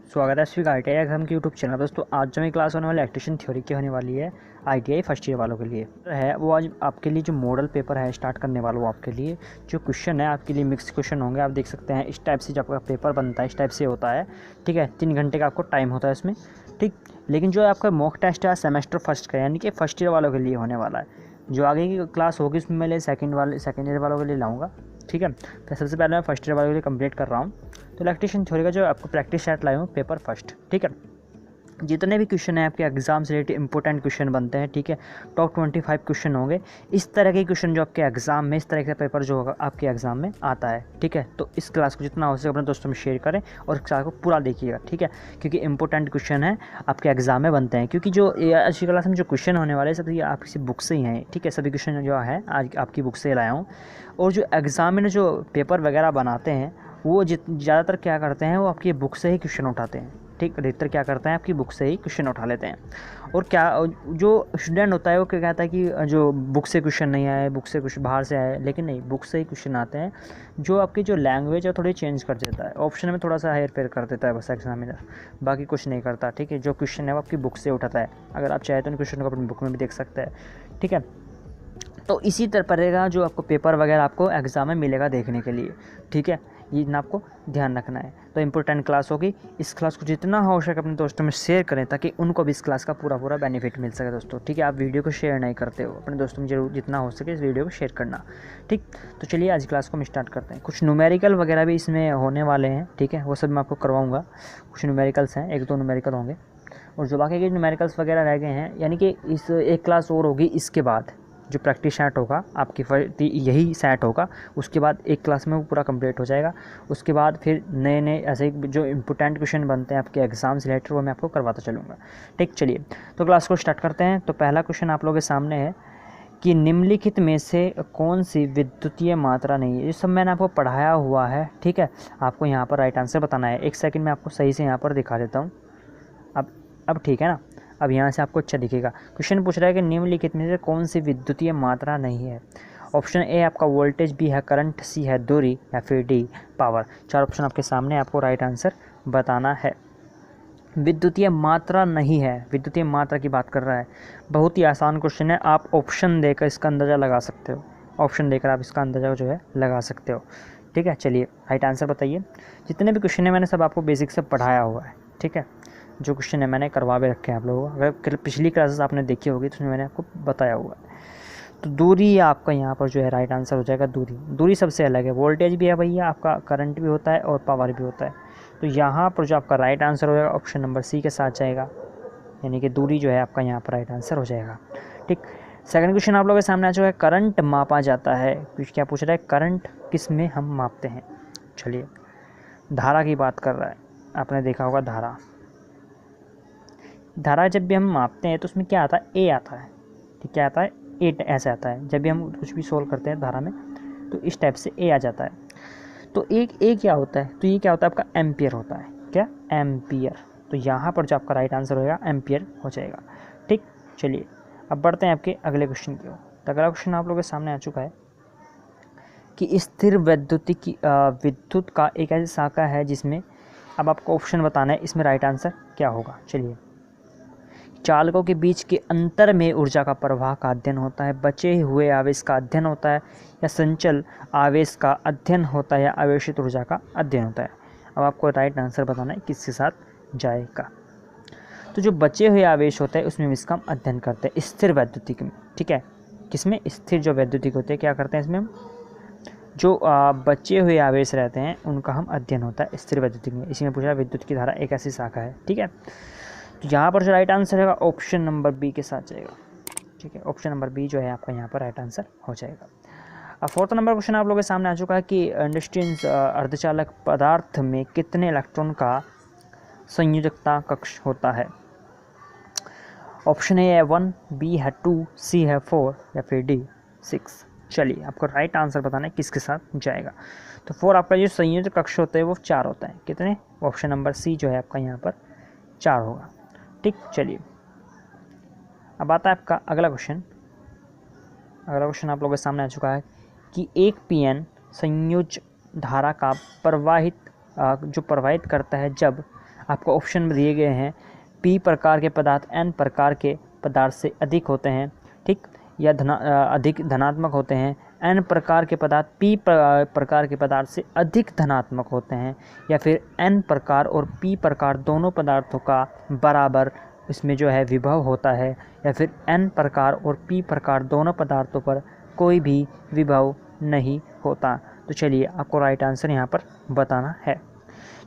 स्वागत है स्वीक ITI exam के यूट्यूब चैनल। दोस्तों आज जो मेरी क्लास होने वाली इलेक्ट्रीशियन थ्योरी की होने वाली है ITI फर्स्ट ईयर वालों के लिए है। वो आज आपके लिए जो मॉडल पेपर है स्टार्ट करने वाला वो आपके लिए जो क्वेश्चन है आपके लिए मिक्स क्वेश्चन होंगे। आप देख सकते हैं इस टाइप से जो आपका पेपर बनता है इस टाइप से होता है। ठीक है, 3 घंटे का आपको टाइम होता है इसमें। ठीक, लेकिन जो आपका मॉक टेस्ट है सेमेस्टर फर्स्ट का यानी कि फर्स्ट ईयर वालों के लिए होने वाला है। जो आगे की क्लास होगी उसमें मैं सेकंड ईयर वालों के लिए लाऊंगा। ठीक है, तो सबसे पहले मैं फर्स्ट ईयर वालों के लिए कंप्लीट कर रहा हूँ। तो इलेक्ट्रीशियन थ्योरी का जो आपको प्रैक्टिस सेट लाया हूँ पेपर फर्स्ट। ठीक है, जितने भी क्वेश्चन हैं आपके एग्जाम से रिलेटेड इंपॉर्टेंट क्वेश्चन बनते हैं। ठीक है, टॉप 25 क्वेश्चन होंगे। इस तरह के क्वेश्चन जो आपके एग्जाम में, इस तरह का पेपर जो होगा आपके एग्जाम में आता है। ठीक है, तो इस क्लास को जितना हो सके अपने दोस्तों में शेयर करें और क्लास को पूरा देखिएगा। ठीक है, क्योंकि इंपॉर्टेंट क्वेश्चन है आपके एग्जाम में बनते हैं। क्योंकि जो आज की क्लास में जो क्वेश्चन होने वाले सब आपकी बुक से ही हैं। ठीक है, सभी क्वेश्चन जो है आज आपकी बुक से लाया हूँ। और जो एग्जाम में जो पेपर वगैरह बनाते हैं वो ज़्यादातर क्या करते हैं, वो आपकी बुक से ही क्वेश्चन उठाते हैं। ठीक, अधिकतर क्या करते हैं आपकी बुक से ही क्वेश्चन उठा लेते हैं। और क्या जो स्टूडेंट होता है वो क्या कहता है कि जो बुक से क्वेश्चन नहीं आए, बुक से कुछ बाहर से आए, लेकिन नहीं, बुक से ही क्वेश्चन आते हैं। जो आपकी जो लैंग्वेज है थोड़ी चेंज कर देता है, ऑप्शन में थोड़ा सा हेर फेर कर देता है बस एग्जामिनर, बाकी कुछ नहीं करता। ठीक है, जो क्वेश्चन है वो आपकी बुक से उठाता है। अगर आप चाहे तो उन क्वेश्चन को अपनी बुक में भी देख सकते हैं। ठीक है, तो इसी तरह पड़ेगा जो आपको पेपर वगैरह आपको एग्ज़ाम में मिलेगा देखने के लिए। ठीक है, ये ना आपको ध्यान रखना है। तो इम्पोर्टेंट क्लास होगी, इस क्लास को जितना हो सके अपने दोस्तों में शेयर करें ताकि उनको भी इस क्लास का पूरा बेनिफिट मिल सके दोस्तों। ठीक है, आप वीडियो को शेयर नहीं करते हो, अपने दोस्तों में जरूर जितना हो सके इस वीडियो को शेयर करना। ठीक, तो चलिए आज क्लास को हम स्टार्ट करते हैं। कुछ न्यूमेरिकल वगैरह भी इसमें होने वाले हैं। ठीक है, वो सब मैं आपको करवाऊँगा। कुछ न्यूमेरिकल्स हैं, 1-2 न्यूमेरिकल होंगे और जो बाकी के न्यूमेरिकल्स वगैरह रह गए हैं, यानी कि इस एक क्लास और होगी इसके बाद जो प्रैक्टिस सेट होगा आपकी यही सेट होगा। उसके बाद एक क्लास में वो पूरा कंप्लीट हो जाएगा। उसके बाद फिर नए नए ऐसे जो इंपॉर्टेंट क्वेश्चन बनते हैं आपके एग्जाम से रिलेटेड वो मैं आपको करवाता चलूँगा। ठीक, चलिए तो क्लास को स्टार्ट करते हैं। तो पहला क्वेश्चन आप लोगों के सामने है कि निम्नलिखित में से कौन सी विद्युतीय मात्रा नहीं है। ये सब मैंने आपको पढ़ाया हुआ है। ठीक है, आपको यहाँ पर राइट आंसर बताना है। एक सेकेंड में आपको सही से यहाँ पर दिखा देता हूँ। अब ठीक है ना, अब यहाँ से आपको अच्छा दिखेगा। क्वेश्चन पूछ रहा है कि निम्नलिखित में से कौन सी विद्युतीय मात्रा नहीं है। ऑप्शन ए आपका वोल्टेज, बी है करंट, सी है दूरी या फिर डी पावर। 4 ऑप्शन आपके सामने, आपको राइट आंसर बताना है। विद्युतीय मात्रा नहीं है, विद्युतीय मात्रा की बात कर रहा है। बहुत ही आसान क्वेश्चन है, आप ऑप्शन देकर इसका अंदाज़ा लगा सकते हो। ऑप्शन देकर आप इसका अंदाज़ा जो है लगा सकते हो। ठीक है, चलिए राइट आंसर बताइए। जितने भी क्वेश्चन है मैंने सब आपको बेसिक से पढ़ाया हुआ है। ठीक है, जो क्वेश्चन है मैंने करवा भी रखे हैं आप लोगों को। अगर पिछली क्लासेस आपने देखी होगी तो उसमें मैंने आपको बताया हुआ है। तो दूरी आपका यहाँ पर जो है राइट आंसर हो जाएगा। दूरी सबसे अलग है। वोल्टेज भी है भैया, आपका करंट भी होता है और पावर भी होता है। तो यहाँ पर जो आपका राइट आंसर हो जाएगा ऑप्शन नंबर सी के साथ जाएगा, यानी कि दूरी जो है आपका यहाँ पर राइट आंसर हो जाएगा। ठीक, सेकंड क्वेश्चन आप लोगों के सामने आ चुका है। करंट मापा जाता है, क्या पूछ रहा है, करंट किस में हम मापते हैं। चलिए, धारा की बात कर रहा है। आपने देखा होगा धारा जब भी हम मापते हैं तो उसमें क्या आता है, ए आता है। ठीक, क्या आता है, ए ऐसे आता है। जब भी हम कुछ भी सोल्व करते हैं धारा में तो इस टाइप से ए आ जाता है। तो एक ए क्या होता है, तो ये क्या होता है आपका एम्पियर होता है। क्या, एम्पियर। तो यहाँ पर जो आपका राइट आंसर होगा एम्पियर हो जाएगा। ठीक, चलिए अब बढ़ते हैं आपके अगले क्वेश्चन की ओर। तो अगला क्वेश्चन आप लोगों के सामने आ चुका है कि स्थिर विद्युत का एक ऐसी शाखा है जिसमें, अब आपको ऑप्शन बताना है इसमें राइट आंसर क्या होगा। चलिए, चालकों के बीच के अंतर में ऊर्जा का प्रवाह का अध्ययन होता है, बचे हुए आवेश का अध्ययन होता है, या संचल आवेश का अध्ययन होता है, या आवेशित ऊर्जा का अध्ययन होता है। अब आपको राइट आंसर बताना है किसके साथ जाएगा। तो जो बचे हुए आवेश होते हैं उसमें इसका हम अध्ययन करते हैं स्थिर वैद्युतिक में। ठीक है, किसमें, स्थिर जो वैद्युतिक होते हैं क्या करते हैं इसमें हम, जो बचे हुए आवेश रहते हैं उनका हम अध्ययन होता है स्थिर वैद्युतिक में। इसी में पूछा विद्युत की धारा एक ऐसी शाखा है। ठीक है, तो यहाँ पर जो राइट आंसर है ऑप्शन नंबर बी के साथ जाएगा। ठीक है, ऑप्शन नंबर बी जो है आपका यहाँ पर राइट आंसर हो जाएगा। अब फोर्थ नंबर क्वेश्चन आप लोगों के सामने आ चुका है कि इंडस्ट्रियल अर्धचालक पदार्थ में कितने इलेक्ट्रॉन का संयोजकता कक्ष होता है। ऑप्शन ए है 1, बी है 2, सी है 4 या फिर डी 6। चलिए आपको राइट आंसर बताना है किसके साथ जाएगा। तो 4 आपका जो संयोजक कक्ष होता है वो 4 होता है। कितने, ऑप्शन नंबर सी जो है आपका यहाँ पर 4 होगा। ठीक, चलिए अब आता है आपका अगला क्वेश्चन। अगला क्वेश्चन आप लोगों के सामने आ चुका है कि एक पीएन संयोज धारा का प्रवाहित करता है जब आपको ऑप्शन में दिए गए हैं P प्रकार के पदार्थ N प्रकार के पदार्थ से अधिक होते हैं, ठीक, या अधिक धनात्मक होते हैं। N प्रकार के पदार्थ P प्रकार के पदार्थ से अधिक धनात्मक होते हैं, या फिर N प्रकार और P प्रकार दोनों पदार्थों का बराबर इसमें जो है विभव होता है, या फिर N प्रकार और P प्रकार दोनों पदार्थों पर कोई भी विभव नहीं होता। तो चलिए आपको राइट आंसर यहाँ पर बताना है।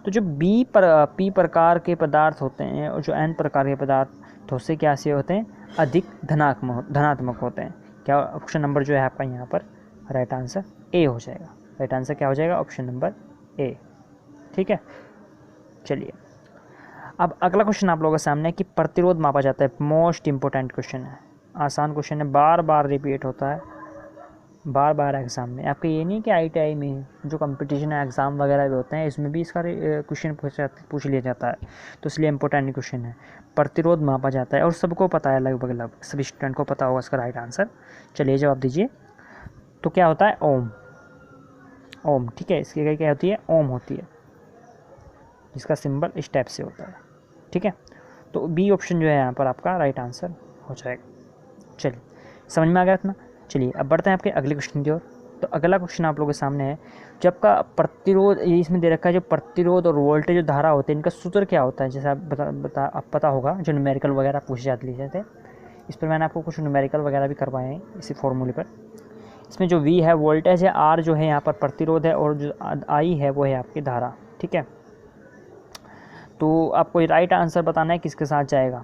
तो जो P प्रकार के पदार्थ होते हैं और जो N प्रकार के पदार्थों से क्या से होते हैं, अधिक धनात्मक होते हैं। क्या ऑप्शन नंबर जो है आपका यहाँ पर राइट आंसर ए हो जाएगा। राइट आंसर क्या हो जाएगा, ऑप्शन नंबर ए, ठीक है। चलिए अब अगला क्वेश्चन आप लोगों के सामने है कि प्रतिरोध मापा जाता है। मोस्ट इंपॉर्टेंट क्वेश्चन है, आसान क्वेश्चन है, बार बार रिपीट होता है, बार बार एग्ज़ाम में। आपका ये नहीं कि ITI में जो कंपटीशन है एग्ज़ाम वगैरह भी होते हैं, इसमें भी इसका क्वेश्चन पूछ लिया जाता है, तो इसलिए इंपॉर्टेंट क्वेश्चन है। प्रतिरोध मापा जाता है और सबको पता है, लगभग सभी स्टूडेंट को पता होगा इसका राइट आंसर। चलिए जवाब दीजिए। तो क्या होता है, ओम। ओम, ठीक है, इसकी क्या होती है, ओम होती है, जिसका सिंबल इस टाइप से होता है, ठीक है। तो बी ऑप्शन जो है यहाँ पर आपका राइट आंसर हो जाएगा। चलिए समझ में आ गया इतना। चलिए अब बढ़ते हैं आपके अगले क्वेश्चन की ओर। तो अगला क्वेश्चन आप लोगों के सामने है, जब का प्रतिरोध, ये इसमें दे रखा है जो प्रतिरोध और वोल्टेज जो धारा होते हैं इनका सूत्र क्या होता है। जैसे आप पता होगा जो न्यूमेरिकल वगैरह पूछे जाते थे, इस पर मैंने आपको कुछ न्यूमेरिकल वगैरह भी करवाए हैं इसी फॉर्मूले पर। इसमें जो V है वोल्टेज है, R जो है यहाँ पर प्रतिरोध है, और जो I है वो है आपकी धारा, ठीक है। तो आपको राइट आंसर बताना है किसके साथ जाएगा,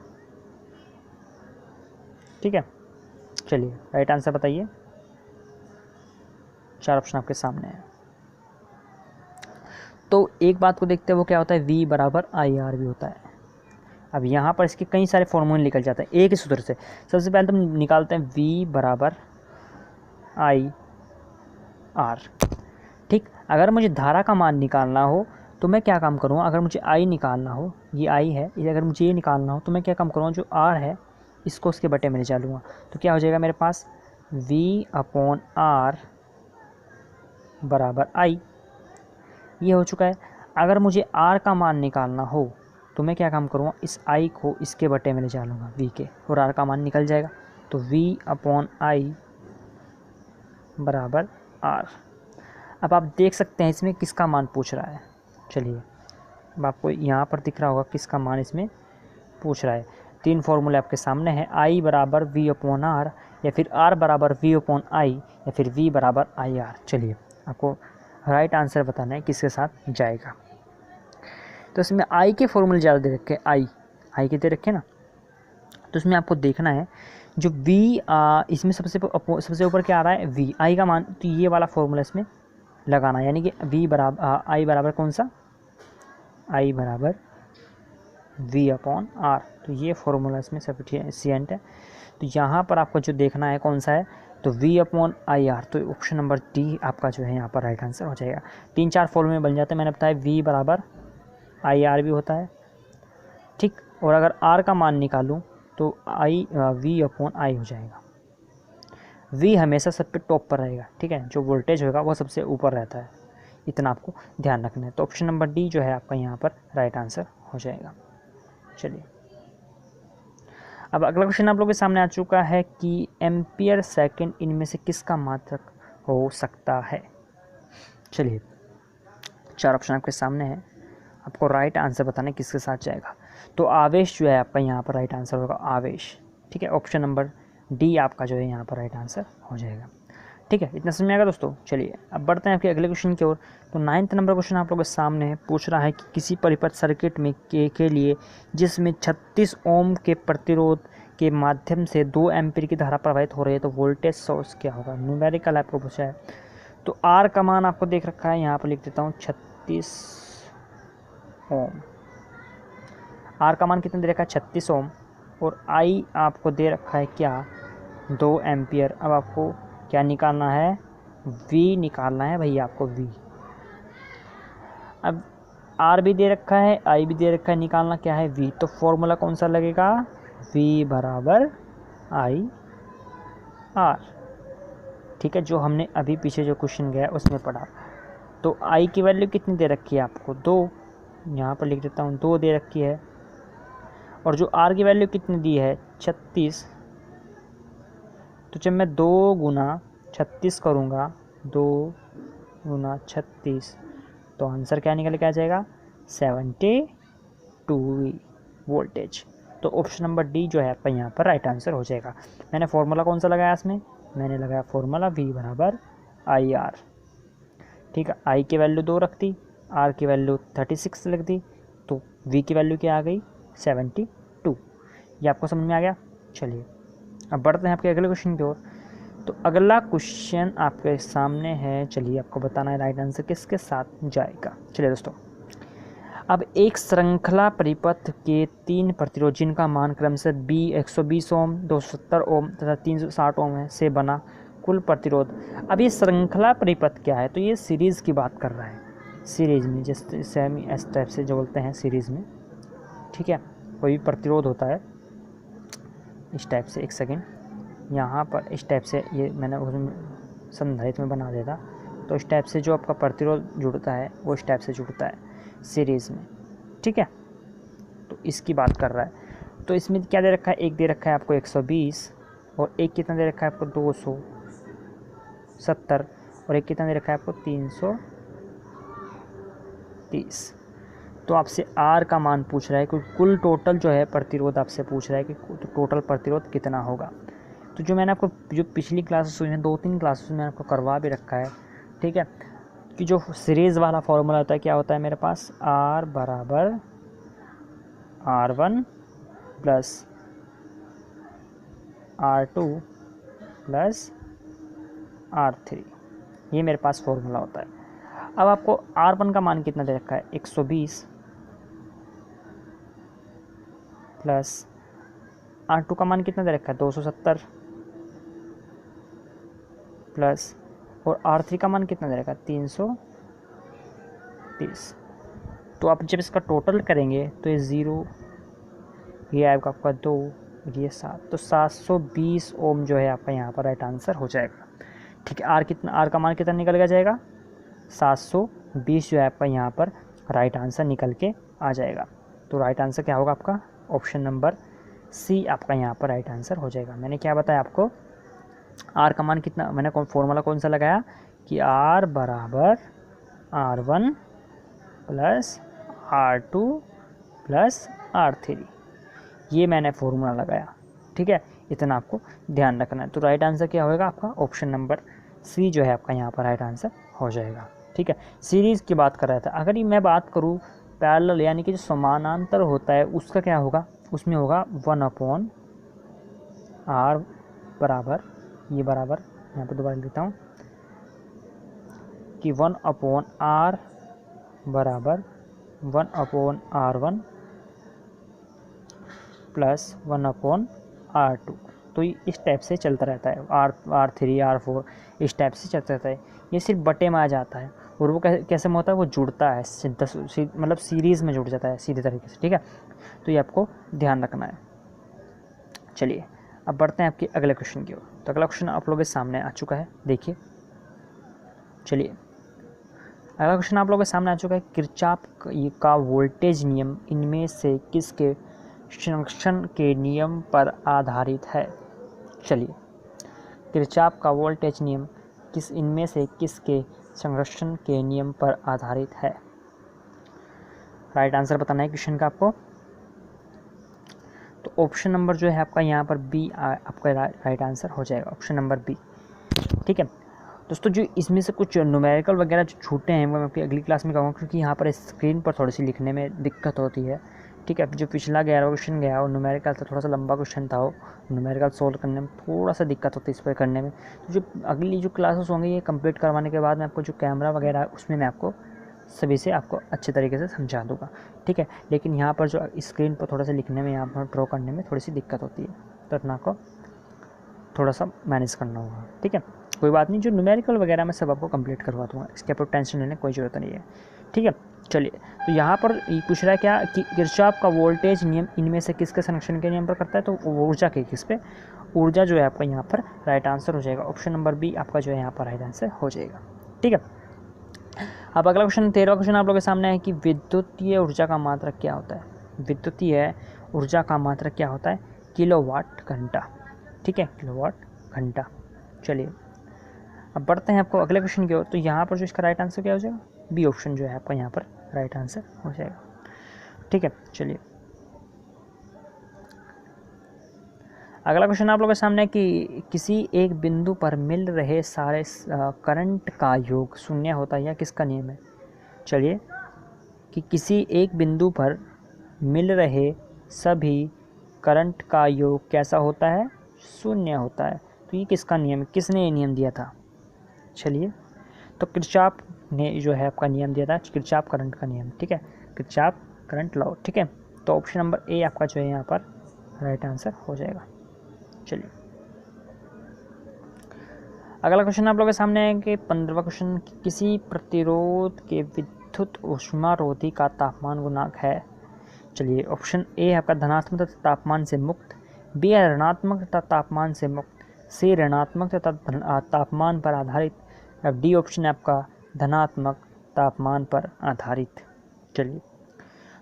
ठीक है। चलिए राइट आंसर बताइए, 4 ऑप्शन आपके सामने है। तो एक बात को देखते हैं वो क्या होता है, V बराबर IR भी होता है। अब यहाँ पर इसके कई सारे फॉर्मूले निकल जाते हैं एक ही सूत्र से। सबसे पहले तो हम निकालते हैं V बराबर IR, ठीक। अगर मुझे धारा का मान निकालना हो तो मैं क्या काम करूँगा, अगर मुझे I निकालना हो, ये I है, अगर मुझे ये निकालना हो तो मैं क्या काम करूँगा, जो R है इसको उसके बटे में ले जा लूँगा। तो क्या हो जाएगा मेरे पास, V/R बराबर I, ये हो चुका है। अगर मुझे R का मान निकालना हो तो मैं क्या काम करूँगा, इस I को इसके बटे में ले जा लूँगा V के, और R का मान निकल जाएगा। तो V/I बराबर R। अब आप देख सकते हैं इसमें किसका मान पूछ रहा है। चलिए अब आपको यहाँ पर दिख रहा होगा किसका मान इसमें पूछ रहा है। 3 फॉर्मूले आपके सामने हैं, I बराबर V/R, या फिर R बराबर V/I, या फिर V बराबर IR। चलिए आपको राइट आंसर बताना है किसके साथ जाएगा। तो इसमें I के फॉर्मूले ज़्यादा दे रखे हैं, I के दे रखे ना, तो इसमें आपको देखना है जो V, इसमें सबसे ऊपर क्या आ रहा है, V, I का मान, तो ये वाला फॉर्मूला इसमें लगाना है, यानी कि V बराबर I बराबर कौन सा, I बराबर V/R। तो ये फॉर्मूला इसमें सफिशिएंट है। तो यहाँ पर आपको जो देखना है कौन सा है, तो V/IR। तो ऑप्शन नंबर डी आपका जो है यहाँ पर राइट आंसर हो जाएगा। 3-4 फॉर्मूले बन जाते हैं, मैंने बताया V बराबर IR भी होता है, ठीक। और अगर R का मान निकालूँ तो V/I हो जाएगा। V हमेशा सब पे टॉप पर रहेगा, ठीक है, जो वोल्टेज होगा वो सबसे ऊपर रहता है, इतना आपको ध्यान रखना है। तो ऑप्शन नंबर डी जो है आपका यहाँ पर राइट आंसर हो जाएगा। चलिए अब अगला क्वेश्चन आप लोगों के सामने आ चुका है कि एम्पियर सेकंड इनमें से किसका मात्रक हो सकता है। चलिए 4 ऑप्शन आपके सामने है, आपको राइट आंसर बताना है किसके साथ जाएगा। तो आवेश जो है आपका यहाँ पर राइट आंसर होगा, आवेश, ठीक है। ऑप्शन नंबर डी आपका जो है यहाँ पर राइट आंसर हो जाएगा, ठीक है। इतना समझ में आएगा दोस्तों। चलिए अब बढ़ते हैं आपके अगले क्वेश्चन की ओर। तो 9th नंबर क्वेश्चन आप लोगों के सामने है, पूछ रहा है कि किसी परिपथ सर्किट में के लिए जिसमें 36 ओम के प्रतिरोध के माध्यम से 2 एम्पीयर की धारा प्रवाहित हो रही है, तो वोल्टेज सोर्स क्या होगा। न्यूमेरिकल आपको पूछा है। तो आर का मान आपको देख रखा है, यहाँ पर लिख देता हूँ 36 ओम। आर का मान कितना दे रखा है, 36 ओम, और आई आपको दे रखा है क्या, 2 एम्पियर। अब आपको क्या निकालना है, V निकालना है भैया आपको, V। अब R भी दे रखा है, I भी दे रखा है, निकालना क्या है, V। तो फॉर्मूला कौन सा लगेगा, V बराबर IR, ठीक है, जो हमने अभी पीछे जो क्वेश्चन गया उसमें पढ़ा। तो I की वैल्यू कितनी दे रखी है आपको, 2, यहाँ पर लिख देता हूँ 2 दे रखी है, और जो आर की वैल्यू कितनी दी है 36। तो जब मैं 2 गुना 36 करूँगा, 2 गुना 36, तो आंसर क्या निकल के आ जाएगा 72 वोल्टेज। तो ऑप्शन नंबर डी जो है आपका यहाँ पर राइट आंसर हो जाएगा। मैंने फॉर्मूला कौन सा लगाया इसमें, मैंने लगाया फॉर्मूला V बराबर IR। ठीक है, I की वैल्यू 2 रख दी, R की वैल्यू 36 रख दी, तो V की वैल्यू क्या आ गई 72। ये आपको समझ में आ गया। चलिए अब बढ़ते हैं आपके अगले क्वेश्चन की ओर। तो अगला क्वेश्चन आपके सामने है, चलिए आपको बताना है राइट आंसर किसके साथ जाएगा। चलिए दोस्तों, अब एक श्रृंखला परिपथ के 3 प्रतिरोध जिनका मान क्रम से 120 ओम, 270 ओम तथा 360 ओम है से बना कुल प्रतिरोध। अब ये श्रृंखला परिपथ क्या है, तो ये सीरीज़ की बात कर रहा है, सीरीज़ में जैसे हम इस टाइप से जो बोलते हैं सीरीज़ में। ठीक है, कोई भी प्रतिरोध होता है इस टाइप से, एक सेकेंड यहाँ पर इस टाइप से, ये मैंने उसमें संधारित्र में बना देता, तो इस टाइप से जो आपका प्रतिरोध जुड़ता है वो इस टाइप से जुड़ता है सीरीज़ में। ठीक है, तो इसकी बात कर रहा है। तो इसमें क्या दे रखा है, एक दे रखा है आपको 120, और एक कितना दे रखा है आपको 270, और एक कितना दे रखा है आपको 330। तो आपसे आर का मान पूछ रहा है, क्योंकि कुल टोटल जो है प्रतिरोध आपसे पूछ रहा है कि टोटल प्रतिरोध कितना होगा। तो जो मैंने आपको जो पिछली क्लासेस हुई हैं 2-3 क्लासेस में आपको करवा भी रखा है। ठीक है, कि जो सीरीज़ वाला फॉर्मूला होता है क्या होता है मेरे पास, R बराबर R1 plus R2 plus R3, ये मेरे पास फॉर्मूला होता है। अब आपको R1 का मान कितना दे रखा है 120 प्लस R2 का मान कितना दे रखा है 270 प्लस, और R3 का मान कितना दे रखा है 330। तो आप जब इसका टोटल करेंगे तो ये 0, ये आएगा आपका 2, ये 7, तो 720 ओम जो है आपका यहाँ पर राइट आंसर हो जाएगा। ठीक है, आर का मान कितना निकल के जाएगा 720 जो है आपका यहाँ पर राइट आंसर निकल के आ जाएगा। तो राइट आंसर क्या होगा आपका, ऑप्शन नंबर सी आपका यहाँ पर राइट आंसर हो जाएगा। मैंने क्या बताया आपको, आर का मान कितना, मैंने फॉर्मूला कौन सा लगाया कि आर बराबर R1 plus R2 plus R3, ये मैंने फॉर्मूला लगाया। ठीक है, इतना आपको ध्यान रखना है। तो राइट आंसर क्या होगा आपका, ऑप्शन नंबर सी जो है आपका यहाँ पर राइट आंसर हो जाएगा। ठीक है, सीरीज़ की बात कर रहा था। अगर ये मैं बात करूँ पैरेलल यानी कि जो समानांतर होता है उसका क्या होगा, उसमें होगा 1/R बराबर, ये बराबर यहाँ पर दोबारा लिखता हूँ कि 1/R बराबर 1/R1 प्लस 1/R2। तो इस टाइप से चलता रहता है, R3 R4 इस टाइप से चलता रहता है। ये सिर्फ बटे में आ जाता है, और वो कैसे में होता है, वो जुड़ता है मतलब सीरीज़ में जुड़ जाता है सीधे तरीके से। ठीक है, तो ये आपको ध्यान रखना है। चलिए अब बढ़ते हैं आपके अगले क्वेश्चन की ओर। तो अगला क्वेश्चन आप लोगों के सामने आ चुका है, देखिए। चलिए अगला क्वेश्चन आप लोगों के सामने आ चुका है, किरचॉफ का वोल्टेज नियम इनमें से किसके संरक्षण के नियम पर आधारित है। चलिए, किरचॉफ का वोल्टेज नियम इनमें से किसके संरक्षण के नियम पर आधारित है। राइट आंसर बताना है क्वेश्चन का आपको। तो ऑप्शन नंबर जो है आपका यहाँ पर बी आपका राइट आंसर हो जाएगा, ऑप्शन नंबर बी। ठीक है दोस्तों, जो इसमें से कुछ न्यूमेरिकल वगैरह जो छूटे हैं वो मैं आपकी अगली क्लास में कहूँगा, क्योंकि यहाँ पर स्क्रीन पर थोड़ी सी लिखने में दिक्कत होती है। ठीक है, जो पिछला 11वां क्वेश्चन गया और न्यूमेरिकल था, थोड़ा सा लंबा क्वेश्चन था, वो न्यूमेरिकल सोल्व करने में थोड़ा सा दिक्कत होती है इस पर करने में। तो जो अगली जो क्लासेस होंगी ये कंप्लीट करवाने के बाद मैं आपको जो कैमरा वगैरह है उसमें मैं आपको सभी से आपको अच्छे तरीके से समझा दूँगा। ठीक है, लेकिन यहाँ पर जो स्क्रीन पर थोड़ा सा लिखने में, यहाँ पर ड्रॉ करने में थोड़ी सी दिक्कत होती है, तो अपना को थोड़ा सा मैनेज करना होगा। ठीक है, कोई बात नहीं, जो न्यूमेरिकल वगैरह मैं सब आपको कंप्लीट करवा दूँगा, इसके ऊपर टेंशन लेने की कोई ज़रूरत नहीं है। ठीक है, चलिए तो यहाँ पर पूछ रहा है क्या कि किरचॉफ का वोल्टेज नियम इनमें से किसके संरक्षण के नियम पर करता है, तो ऊर्जा के किस पे, ऊर्जा जो है आपका यहाँ पर राइट आंसर हो जाएगा, ऑप्शन नंबर बी आपका जो है यहाँ पर राइट आंसर हो जाएगा। ठीक है, अब अगला क्वेश्चन 13वां क्वेश्चन आप लोगों के सामने है कि विद्युतीय ऊर्जा का मात्रक क्या होता है। विद्युतीय ऊर्जा का मात्रक क्या होता है? किलोवाट घंटा। ठीक है, किलोवाट घंटा। चलिए अब बढ़ते हैं आपको अगले क्वेश्चन की ओर। तो यहाँ पर जो इसका राइट आंसर क्या हो जाएगा? बी ऑप्शन जो है आपका यहाँ पर राइट आंसर हो जाएगा। ठीक है, चलिए अगला क्वेश्चन आप लोगों के सामने कि किसी एक बिंदु पर मिल रहे सारे करंट का योग शून्य होता है, या किसका नियम है? चलिए कि किसी एक बिंदु पर मिल रहे सभी करंट का योग कैसा होता है? शून्य होता है। तो ये किसका नियम है? किसने ये नियम दिया था? चलिए तो किरचॉफ ने जो है आपका नियम दिया था, किरचॉफ करंट का नियम। ठीक है, किरचॉफ करंट लॉ। ठीक है, तो ऑप्शन नंबर ए आपका जो है यहाँ पर राइट आंसर हो जाएगा। चलिए अगला क्वेश्चन आप लोगों के सामने है कि 15वां क्वेश्चन, किसी प्रतिरोध के विद्युत ऊष्मारोधी का तापमान गुणांक है। चलिए ऑप्शन ए आपका धनात्मक तथा तापमान से मुक्त, बी ऋणात्मक तथा तापमान से मुक्त, सी ऋणात्मक तथा तापमान पर आधारित, अब डी ऑप्शन है आपका धनात्मक तापमान पर आधारित। चलिए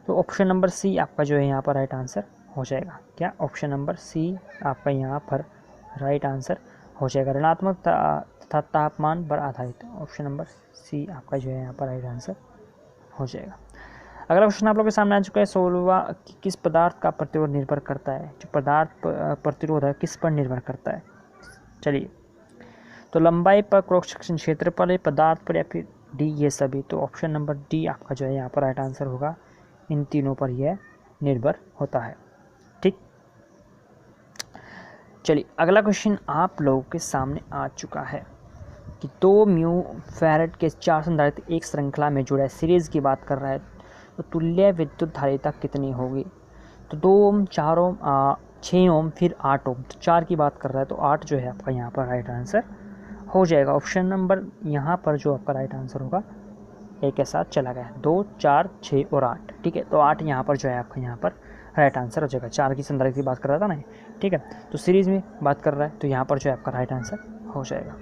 तो ऑप्शन नंबर सी आपका जो है यहाँ पर राइट आंसर हो जाएगा। क्या? ऑप्शन नंबर सी आपका यहाँ पर राइट आंसर हो जाएगा, ऋणात्मक तथा तापमान पर आधारित। ऑप्शन नंबर सी आपका जो है यहाँ पर राइट आंसर हो जाएगा। अगला क्वेश्चन आप लोगों के सामने आ चुका है 16वां, किस पदार्थ का प्रतिरोध निर्भर करता है। जो पदार्थ प्रतिरोध है किस पर निर्भर करता है? चलिए तो लंबाई पर, क्रॉस सेक्शन क्षेत्र पर, पदार्थ पर, या फिर डी ये सभी। तो ऑप्शन नंबर डी आपका जो है यहाँ पर राइट आंसर होगा, इन तीनों पर यह निर्भर होता है। ठीक, चलिए अगला क्वेश्चन आप लोगों के सामने आ चुका है कि 2 म्यू फैराड के 4 संधारित्र एक श्रृंखला में जुड़ा है, सीरीज की बात कर रहा है, तो तुल्य विद्युत धारिता कितनी होगी? तो 2 ओम, 4 ओम, 6 ओम, फिर 8 ओम। तो 4 की बात कर रहा है, तो 8 जो है आपका यहाँ पर राइट आंसर हो जाएगा। ऑप्शन नंबर यहाँ पर जो आपका राइट आंसर होगा एक के साथ चला गया, 2, 4, 6 और 8। ठीक है, तो 8 यहाँ पर जो है आपका यहाँ पर राइट आंसर हो जाएगा। 4 की संधारित्र की बात कर रहा था ना, ठीक है, तो सीरीज़ में बात कर रहा है, तो यहाँ पर जो है आपका राइट आंसर हो जाएगा।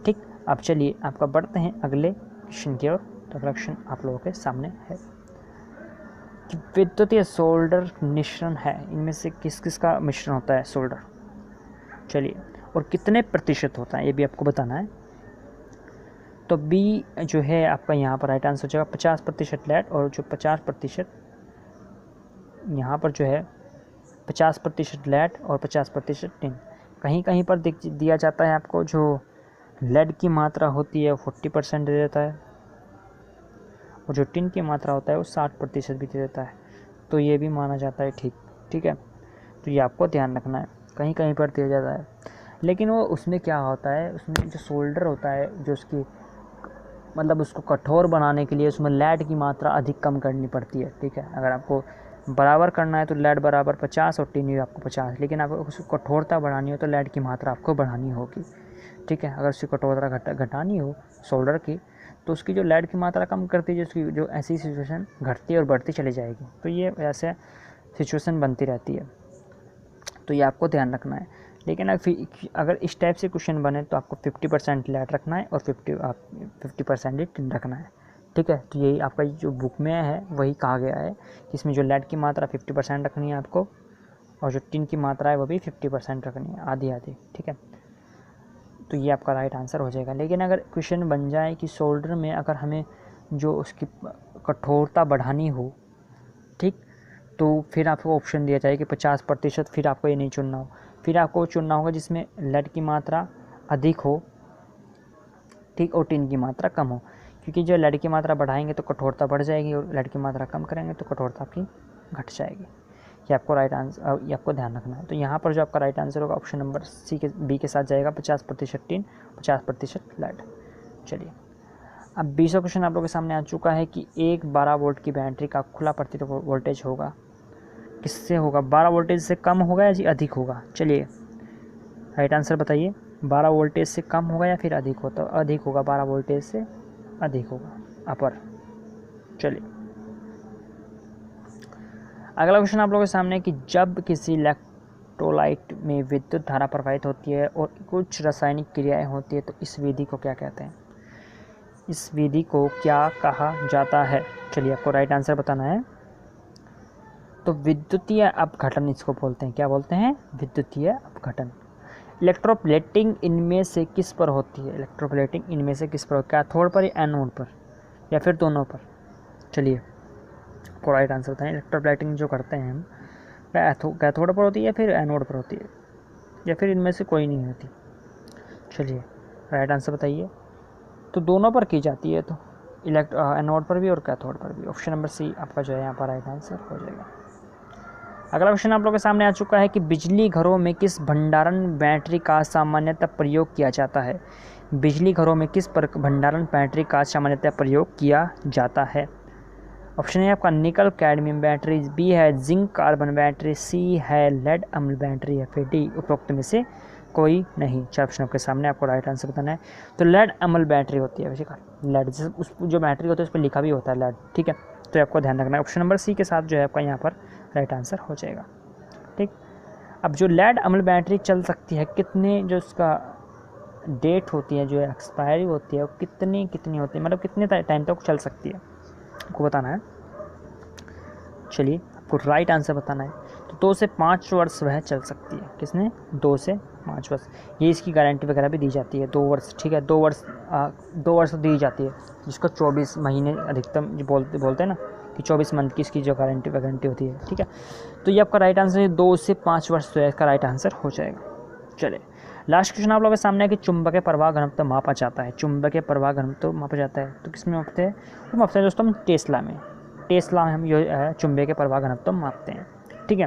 ठीक, अब चलिए आपका बढ़ते हैं अगले क्वेश्चन की ओर। तो अगला क्वेश्चन आप लोगों के सामने है कि विद्युतीय सोल्डर मिश्रण है, इनमें से किस किस का मिश्रण होता है सोल्डर? चलिए और कितने प्रतिशत होता है ये भी आपको बताना है। तो बी जो है आपका यहाँ पर राइट आंसर हो जाएगा 50% लेड, और जो 50% यहाँ पर जो है 50% लेड और 50% टिन। कहीं कहीं पर दिया जाता है आपको जो लेड की मात्रा होती है 40% दे देता है, और जो टिन की मात्रा होता है वो 60% भी दे देता है। तो ये भी माना जाता है ठीक है, तो ये आपको ध्यान रखना है, कहीं कहीं पर दिया जाता है। लेकिन वो उसमें क्या होता है, उसमें जो सोल्डर होता है, जो उसकी मतलब उसको कठोर बनाने के लिए उसमें लेड की मात्रा अधिक कम करनी पड़ती है। ठीक है, अगर आपको बराबर करना है तो लेड बराबर 50 और टिन भी आपको 50, लेकिन अगर उसको कठोरता बढ़ानी हो तो लेड की मात्रा आपको बढ़ानी होगी। ठीक है, अगर उसकी कठोरता घटानी हो सोल्डर की, तो उसकी जो लेड की मात्रा कम करती है, उसकी जो ऐसी सिचुएशन घटती और बढ़ती चली जाएगी। तो ये ऐसे सिचुएशन बनती रहती है, तो ये आपको ध्यान रखना है। लेकिन अगर इस टाइप से क्वेश्चन बने तो आपको 50% लेड रखना है और 50% ही टिन रखना है। ठीक है, तो यही आपका जो बुक में है वही कहा गया है कि इसमें जो लेड की मात्रा 50% रखनी है आपको, और जो टिन की मात्रा है वो भी 50% रखनी है, आधी आधी। ठीक है, तो ये आपका राइट आंसर हो जाएगा। लेकिन अगर क्वेश्चन बन जाए कि सोल्डर में अगर हमें जो उसकी कठोरता बढ़ानी हो, ठीक, तो फिर आपको ऑप्शन दिया जाए कि 50%, फिर आपको ये नहीं चुनना हो, फिर आपको चुनना होगा जिसमें लेड की मात्रा अधिक हो, ठीक, और टिन की मात्रा कम हो। क्योंकि जो लेड की मात्रा बढ़ाएंगे तो कठोरता बढ़ जाएगी, और लेड की मात्रा कम करेंगे तो कठोरता आपकी घट जाएगी। ये आपको राइट आंसर, ये आपको ध्यान रखना है। तो यहाँ पर जो आपका राइट आंसर होगा ऑप्शन नंबर बी के साथ जाएगा, 50% टिन, 50% लेड। चलिए अब 20वां क्वेश्चन आप लोगों के सामने आ चुका है कि एक 12 वोल्ट की बैटरी का खुला प्रतिरोध वोल्टेज होगा, किससे होगा? 12 वोल्टेज से कम होगा या जी अधिक होगा? चलिए राइट आंसर बताइए, 12 वोल्टेज से कम होगा या फिर अधिक होता? अधिक होगा, 12 वोल्टेज से अधिक होगा, अपर। चलिए अगला क्वेश्चन आप लोगों के सामने कि जब किसी इलेक्ट्रोलाइट में विद्युत धारा प्रवाहित होती है और कुछ रासायनिक क्रियाएं होती है तो इस विधि को क्या कहते हैं? इस विधि को क्या कहा जाता है? चलिए आपको राइट आंसर बताना है। तो विद्युतीय अपघटन इसको बोलते हैं। क्या बोलते हैं? विद्युतीय अपघटन। इलेक्ट्रोप्लेटिंग इनमें से किस पर होती है? इलेक्ट्रोप्लेटिंग इनमें से किस पर? कैथोड पर या एनोड पर या फिर दोनों पर? चलिए आपको राइट आंसर बताएं। इलेक्ट्रोप्लेटिंग जो करते हैं हम, कैथोड पर होती है या फिर एनोड पर होती है या फिर इनमें से कोई नहीं होती? चलिए राइट आंसर बताइए। तो दोनों पर की जाती है, तो एनोड पर भी और कैथोड पर भी। ऑप्शन नंबर सी आपका जो है यहाँ पर राइट आंसर हो जाएगा। अगला क्वेश्चन आप लोगों के सामने आ चुका है कि बिजली घरों में किस भंडारण बैटरी का सामान्यतः प्रयोग किया जाता है? बिजली घरों में किस भंडारण बैटरी का सामान्यतः प्रयोग किया जाता है? ऑप्शन ए आपका निकल कैडमियम बैटरी, बी है जिंक कार्बन बैटरी, सी है लेड अम्ल बैटरी या फिर डी उपरोक्त में से कोई नहीं। चार ऑप्शन आपके सामने, आपको राइट आंसर बताना है। तो लेड अम्ल बैटरी होती है वैसे, लेड उस जो बैटरी होती है उस पर लिखा भी होता है लेड, ठीक है। तो आपको ध्यान रखना है। ऑप्शन नंबर सी के साथ जो है आपका यहाँ पर राइट आंसर हो जाएगा, ठीक। अब जो लेड अम्ल बैटरी चल सकती है, कितने जो उसका डेट होती है, जो एक्सपायरी होती है, वो कितनी होती है, मतलब कितने टाइम तक चल सकती है, आपको बताना है। चलिए आपको राइट आंसर बताना है। तो 2 से 5 वर्ष वह चल सकती है। किसने? 2 से 5 वर्ष। ये इसकी गारंटी वगैरह भी दी जाती है, 2 वर्ष, ठीक है। 2 वर्ष दी जाती है, जिसको 24 महीने अधिकतम बोलते हैं ना कि 24 मंथ की इसकी जो गारंटी होती है, ठीक है। तो ये आपका राइट आंसर है, 2 से 5 वर्ष जो है इसका राइट आंसर हो जाएगा। चलिए लास्ट क्वेश्चन आप लोगों के सामने है कि चुंबकीय प्रवाह घनत्व मापा जाता है। चुंबकीय प्रवाह घनत्व मापा जाता है तो किस में मापते हैं? वो मापते हैं दोस्तों हम टेस्ला में हम ये चुंबकीय प्रवाह घनत्व मापते हैं, ठीक है।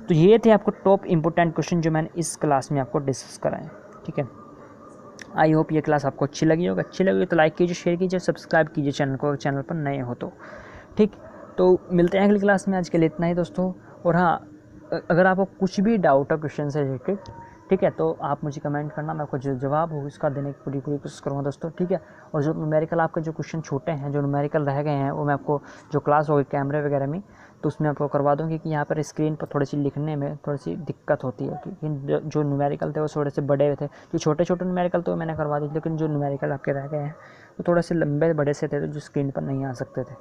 तो ये थे आपको टॉप इंपोर्टेंट क्वेश्चन जो मैंने इस क्लास में आपको डिस्कस कराए, ठीक है। आई होप ये क्लास आपको अच्छी लगी होगी। अच्छी लगी तो लाइक कीजिए, शेयर कीजिए, सब्सक्राइब कीजिए चैनल को, चैनल पर नए हो तो, ठीक। तो मिलते हैं अगली क्लास में। आज के लिए इतना ही दोस्तों। और हाँ, अगर आपको कुछ भी डाउट है क्वेश्चन से रिलेटेड, ठीक है, तो आप मुझे कमेंट करना, मैं आपको जो जवाब हो उसका देने की पूरी कोशिश करूँगा दोस्तों, ठीक है। और जो न्यूमेरिकल आपके जो क्वेश्चन छोटे हैं, जो न्यूमेरिकल रह गए हैं, वो मैं आपको जो क्लास होगी कैमरे वगैरह में, तो उसमें आपको करवा दूँगी कि यहाँ पर स्क्रीन पर थोड़ी सी लिखने में थोड़ी सी दिक्कत होती है, क्योंकि जो न्यूमेरिकल थे वो थोड़े से बड़े थे। जो छोटे छोटे न्यूमेरिकल तो मैंने करवा दी, लेकिन जो न्यूमेरिकल आपके रह गए हैं वो थोड़े से लंबे बड़े से थे, तो जो स्क्रीन पर नहीं आ सकते थे।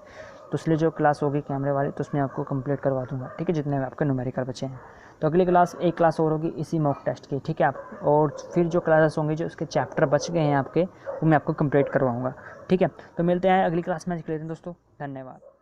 तो इसलिए जो क्लास होगी कैमरे वाली, तो उसमें आपको कंप्लीट करवा दूँगा, ठीक है, जितने आपके न्यूमेरिकल बचे हैं। तो अगली क्लास, एक क्लास और होगी इसी मॉक टेस्ट की, ठीक है आप। और फिर जो क्लासेस होंगी, जो उसके चैप्टर बच गए हैं आपके, वो मैं आपको कंप्लीट करवाऊँगा, ठीक है। तो मिलते हैं अगली क्लास में। आज के लिए दोस्तों धन्यवाद।